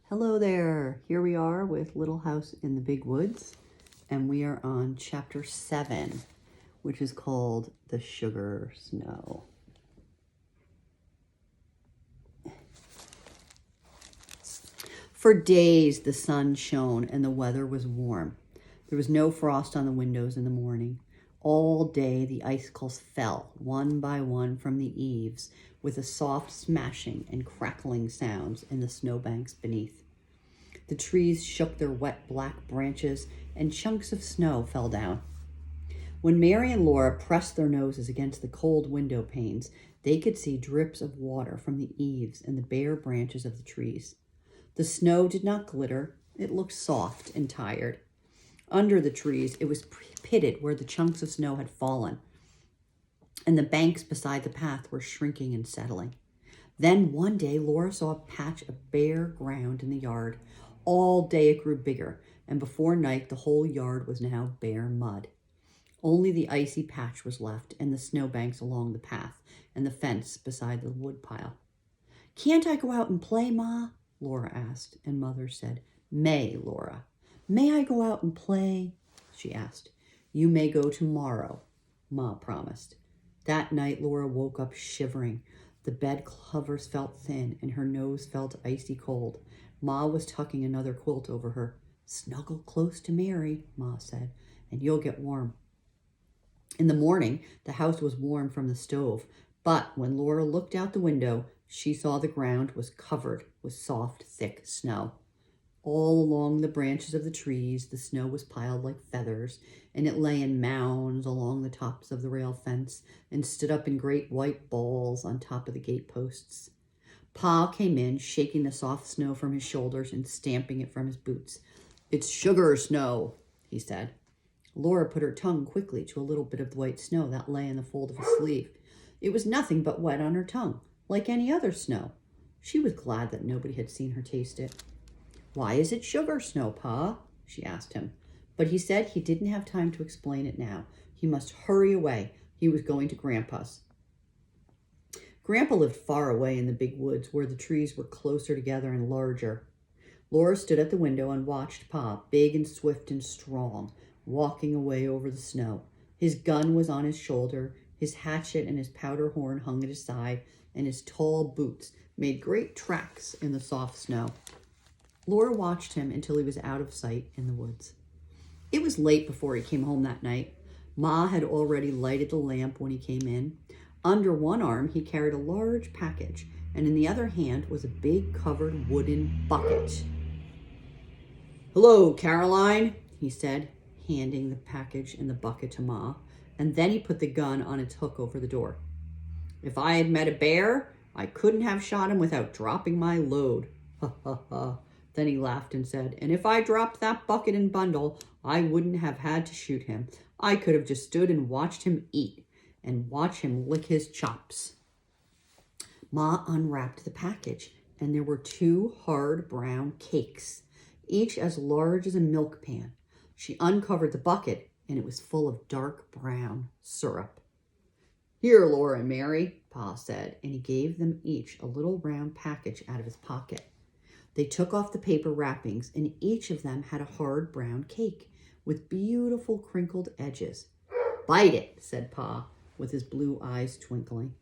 Hello there. Here we are with Little House in the Big Woods, and we are on chapter 7, which is called The Sugar Snow. For days the sun shone and the weather was warm. There was no frost on the windows in the morning. All day the icicles fell, one by one, from the eaves, with a soft smashing and crackling sounds in the snowbanks beneath. The trees shook their wet black branches, and chunks of snow fell down. When Mary and Laura pressed their noses against the cold window panes, they could see drips of water from the eaves and the bare branches of the trees. The snow did not glitter. It looked soft and tired. Under the trees, it was pitted where the chunks of snow had fallen, and the banks beside the path were shrinking and settling. Then one day, Laura saw a patch of bare ground in the yard. All day it grew bigger, and before night the whole yard was now bare mud. Only the icy patch was left, and the snowbanks along the path, and the fence beside the woodpile. "Can't I go out and play, Ma?" Laura asked, and Mother said, "May, Laura. May I go out and play?" she asked. "You may go tomorrow," Ma promised. That night Laura woke up shivering. The bed covers felt thin, and her nose felt icy cold. Ma was tucking another quilt over her. "Snuggle close to Mary," Ma said, "and you'll get warm." In the morning, the house was warm from the stove, but when Laura looked out the window, she saw the ground was covered with soft, thick snow. All along the branches of the trees, the snow was piled like feathers, and it lay in mounds along the tops of the rail fence and stood up in great white balls on top of the gate posts. Pa came in, shaking the soft snow from his shoulders and stamping it from his boots. "It's sugar snow," he said. Laura put her tongue quickly to a little bit of the white snow that lay in the fold of his sleeve. It was nothing but wet on her tongue, like any other snow. She was glad that nobody had seen her taste it. "Why is it sugar snow, Pa?" she asked him. But he said he didn't have time to explain it now. He must hurry away. He was going to Grandpa's. Grandpa lived far away in the big woods where the trees were closer together and larger. Laura stood at the window and watched Pa, big and swift and strong, walking away over the snow. His gun was on his shoulder, his hatchet and his powder horn hung at his side, and his tall boots made great tracks in the soft snow. Laura watched him until he was out of sight in the woods. It was late before he came home that night. Ma had already lighted the lamp when he came in. Under one arm, he carried a large package, and in the other hand was a big covered wooden bucket. "Hello, Caroline," he said, handing the package and the bucket to Ma, and then he put the gun on its hook over the door. "If I had met a bear, I couldn't have shot him without dropping my load." "Ha, ha, ha." Then he laughed and said, "And if I dropped that bucket and bundle, I wouldn't have had to shoot him. I could have just stood and watched him eat and watch him lick his chops." Ma unwrapped the package, and there were 2 hard brown cakes, each as large as a milk pan. She uncovered the bucket, and it was full of dark brown syrup. "Here, Laura and Mary," Pa said, and he gave them each a little round package out of his pocket. They took off the paper wrappings, and each of them had a hard brown cake with beautiful crinkled edges. "Bite it," said Pa, with his blue eyes twinkling.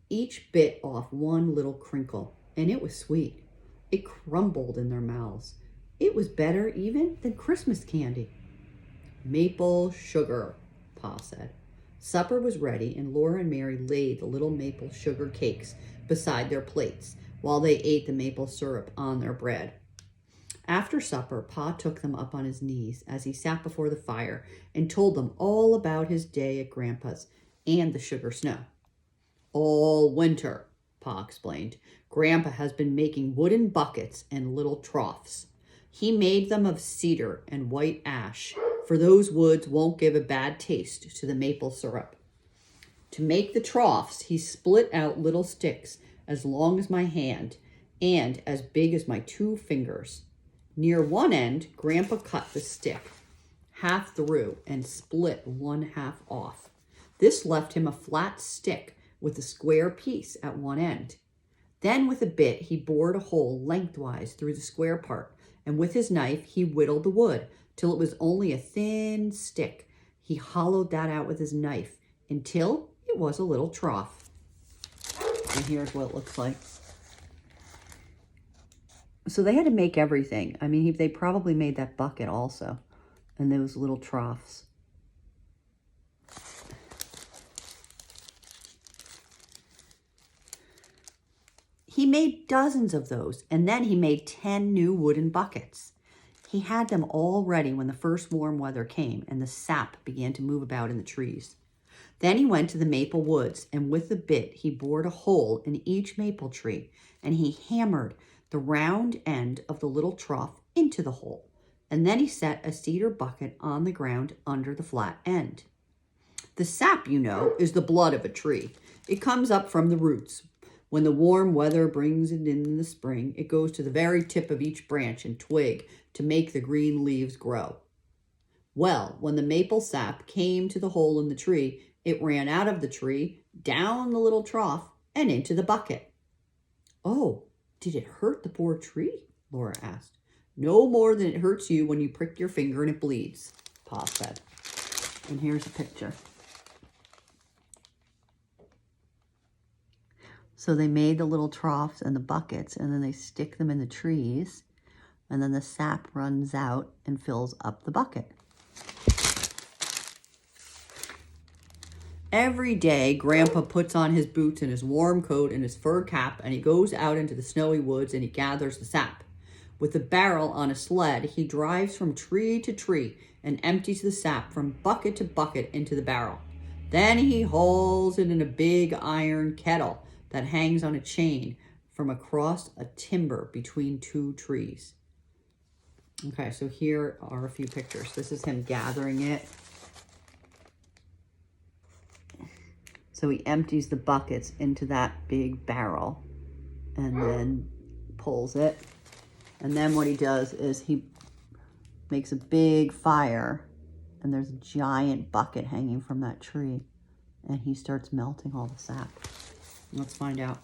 Each bit off one little crinkle, and it was sweet. It crumbled in their mouths. It was better even than Christmas candy. "Maple sugar," Pa said. Supper was ready, and Laura and Mary laid the little maple sugar cakes beside their plates while they ate the maple syrup on their bread. After supper, Pa took them up on his knees as he sat before the fire and told them all about his day at Grandpa's and the sugar snow. "All winter," Pa explained, "Grandpa has been making wooden buckets and little troughs. He made them of cedar and white ash, for those woods won't give a bad taste to the maple syrup. To make the troughs, he split out little sticks as long as my hand and as big as my 2 fingers. Near one end, Grandpa cut the stick half through and split one half off. This left him a flat stick with a square piece at one end. Then with a bit, he bored a hole lengthwise through the square part, and with his knife, he whittled the wood till it was only a thin stick. He hollowed that out with his knife until it was a little trough. And here's what it looks like. So they had to make everything. I mean, they probably made that bucket also, and those little troughs. He made dozens of those, and then he made 10 new wooden buckets. He had them all ready when the first warm weather came and the sap began to move about in the trees. Then he went to the maple woods, and with a bit he bored a hole in each maple tree, and he hammered the round end of the little trough into the hole. And then he set a cedar bucket on the ground under the flat end. The sap, you know, is the blood of a tree. It comes up from the roots. When the warm weather brings it in the spring, it goes to the very tip of each branch and twig to make the green leaves grow. Well, when the maple sap came to the hole in the tree, it ran out of the tree, down the little trough, and into the bucket. Oh, did it hurt the poor tree? Laura asked. No more than it hurts you when you prick your finger and it bleeds, Pa said. And here's a picture. So they made the little troughs and the buckets, and then they stick them in the trees, and then the sap runs out and fills up the bucket. Every day, Grandpa puts on his boots and his warm coat and his fur cap, and he goes out into the snowy woods and he gathers the sap. With a barrel on a sled, he drives from tree to tree and empties the sap from bucket to bucket into the barrel. Then he hauls it in a big iron kettle that hangs on a chain from across a timber between two trees. Okay, so here are a few pictures. This is him gathering it. So he empties the buckets into that big barrel and then pulls it. And then what he does is he makes a big fire, and there's a giant bucket hanging from that tree, and he starts melting all the sap. Let's find out.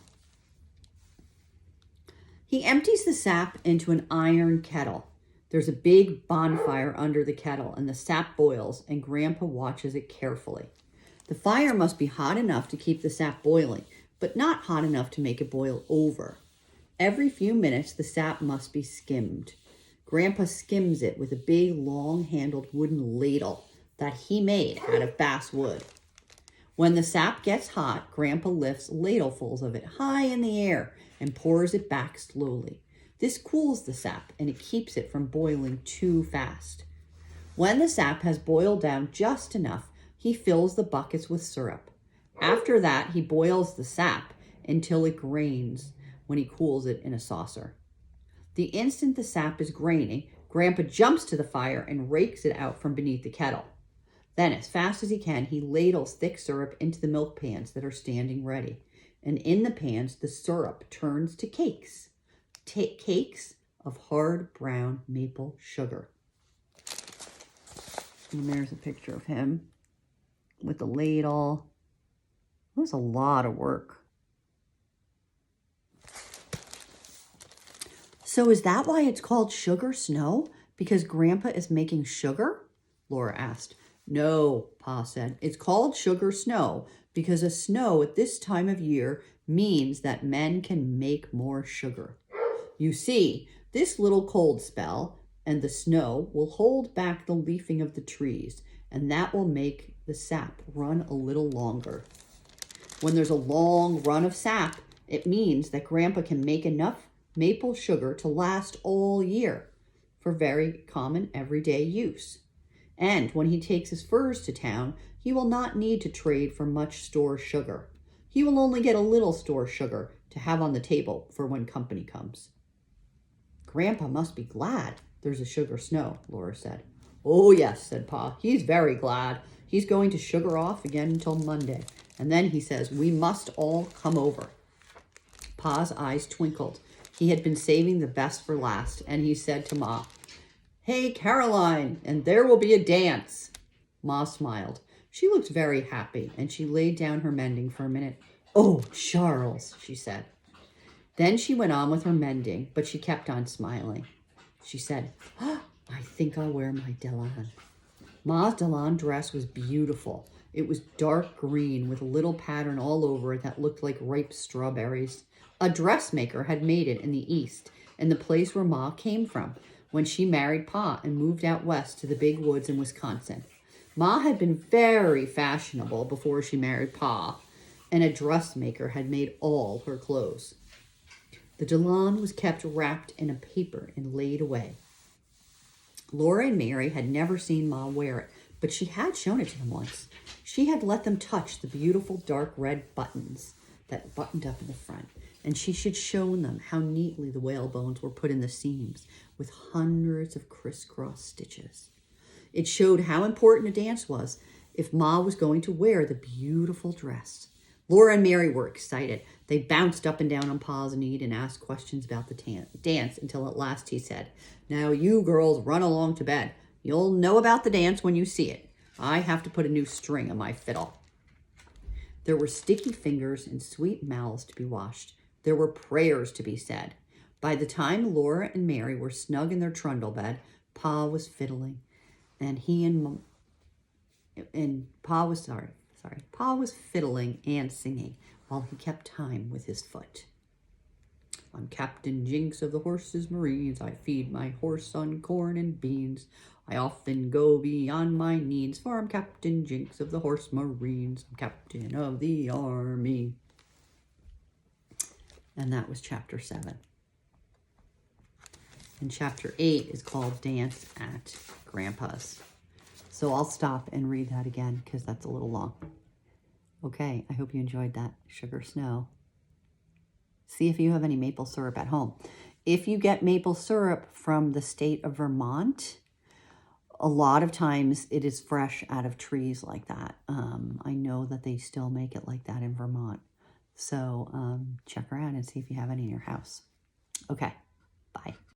He empties the sap into an iron kettle. There's a big bonfire under the kettle, and the sap boils, and Grandpa watches it carefully. The fire must be hot enough to keep the sap boiling, but not hot enough to make it boil over. Every few minutes, the sap must be skimmed. Grandpa skims it with a big, long-handled wooden ladle that he made out of bass wood. When the sap gets hot, Grandpa lifts ladlefuls of it high in the air and pours it back slowly. This cools the sap, and it keeps it from boiling too fast. When the sap has boiled down just enough, he fills the buckets with syrup. After that, he boils the sap until it grains when he cools it in a saucer. The instant the sap is graining, Grandpa jumps to the fire and rakes it out from beneath the kettle. Then, as fast as he can, he ladles thick syrup into the milk pans that are standing ready. And in the pans, the syrup turns to cakes. Cakes of hard brown maple sugar. And there's a picture of him with the ladle. It was a lot of work. So is that why it's called sugar snow? Because Grandpa is making sugar? Laura asked. No, Pa said. It's called sugar snow because a snow at this time of year means that men can make more sugar. You see, this little cold spell and the snow will hold back the leafing of the trees, and that will make the sap run a little longer. When there's a long run of sap, it means that Grandpa can make enough maple sugar to last all year for very common everyday use. And when he takes his furs to town, he will not need to trade for much store sugar. He will only get a little store sugar to have on the table for when company comes. Grandpa must be glad there's a sugar snow, Laura said. Oh, yes, said Pa. He's very glad. He's going to sugar off again until Monday. And then he says, we must all come over. Pa's eyes twinkled. He had been saving the best for last, and he said to Ma, Hey, Caroline, and there will be a dance. Ma smiled. She looked very happy, and she laid down her mending for a minute. Oh, Charles, she said. Then she went on with her mending, but she kept on smiling. She said, "Oh, I think I'll wear my Delan." Ma's Delan dress was beautiful. It was dark green with a little pattern all over it that looked like ripe strawberries. A dressmaker had made it in the East, in the place where Ma came from, when she married Pa and moved out west to the big woods in Wisconsin. Ma had been very fashionable before she married Pa, and a dressmaker had made all her clothes. The Delan was kept wrapped in a paper and laid away. Laura and Mary had never seen Ma wear it, but she had shown it to them once. She had let them touch the beautiful dark red buttons that buttoned up in the front, and she had shown them how neatly the whalebones were put in the seams with hundreds of crisscross stitches. It showed how important a dance was if Ma was going to wear the beautiful dress. Laura and Mary were excited. They bounced up and down on Pa's knee and asked questions about the dance until at last he said, "Now you girls run along to bed. You'll know about the dance when you see it. I have to put a new string on my fiddle." There were sticky fingers and sweet mouths to be washed. There were prayers to be said. By the time Laura and Mary were snug in their trundle bed, Pa was fiddling, and Pa was fiddling and singing while he kept time with his foot. "I'm Captain Jinks of the Horses Marines. I feed my horse on corn and beans. I often go beyond my needs, for I'm Captain Jinks of the Horse Marines. I'm Captain of the Army." And that was chapter 7. And chapter 8 is called Dance at Grandpa's. So I'll stop and read that again because that's a little long. Okay, I hope you enjoyed that. Sugar Snow. See if you have any maple syrup at home. If you get maple syrup from the state of Vermont, a lot of times it is fresh out of trees like that. I know that they still make it like that in Vermont. So check around and see if you have any in your house. Okay, bye.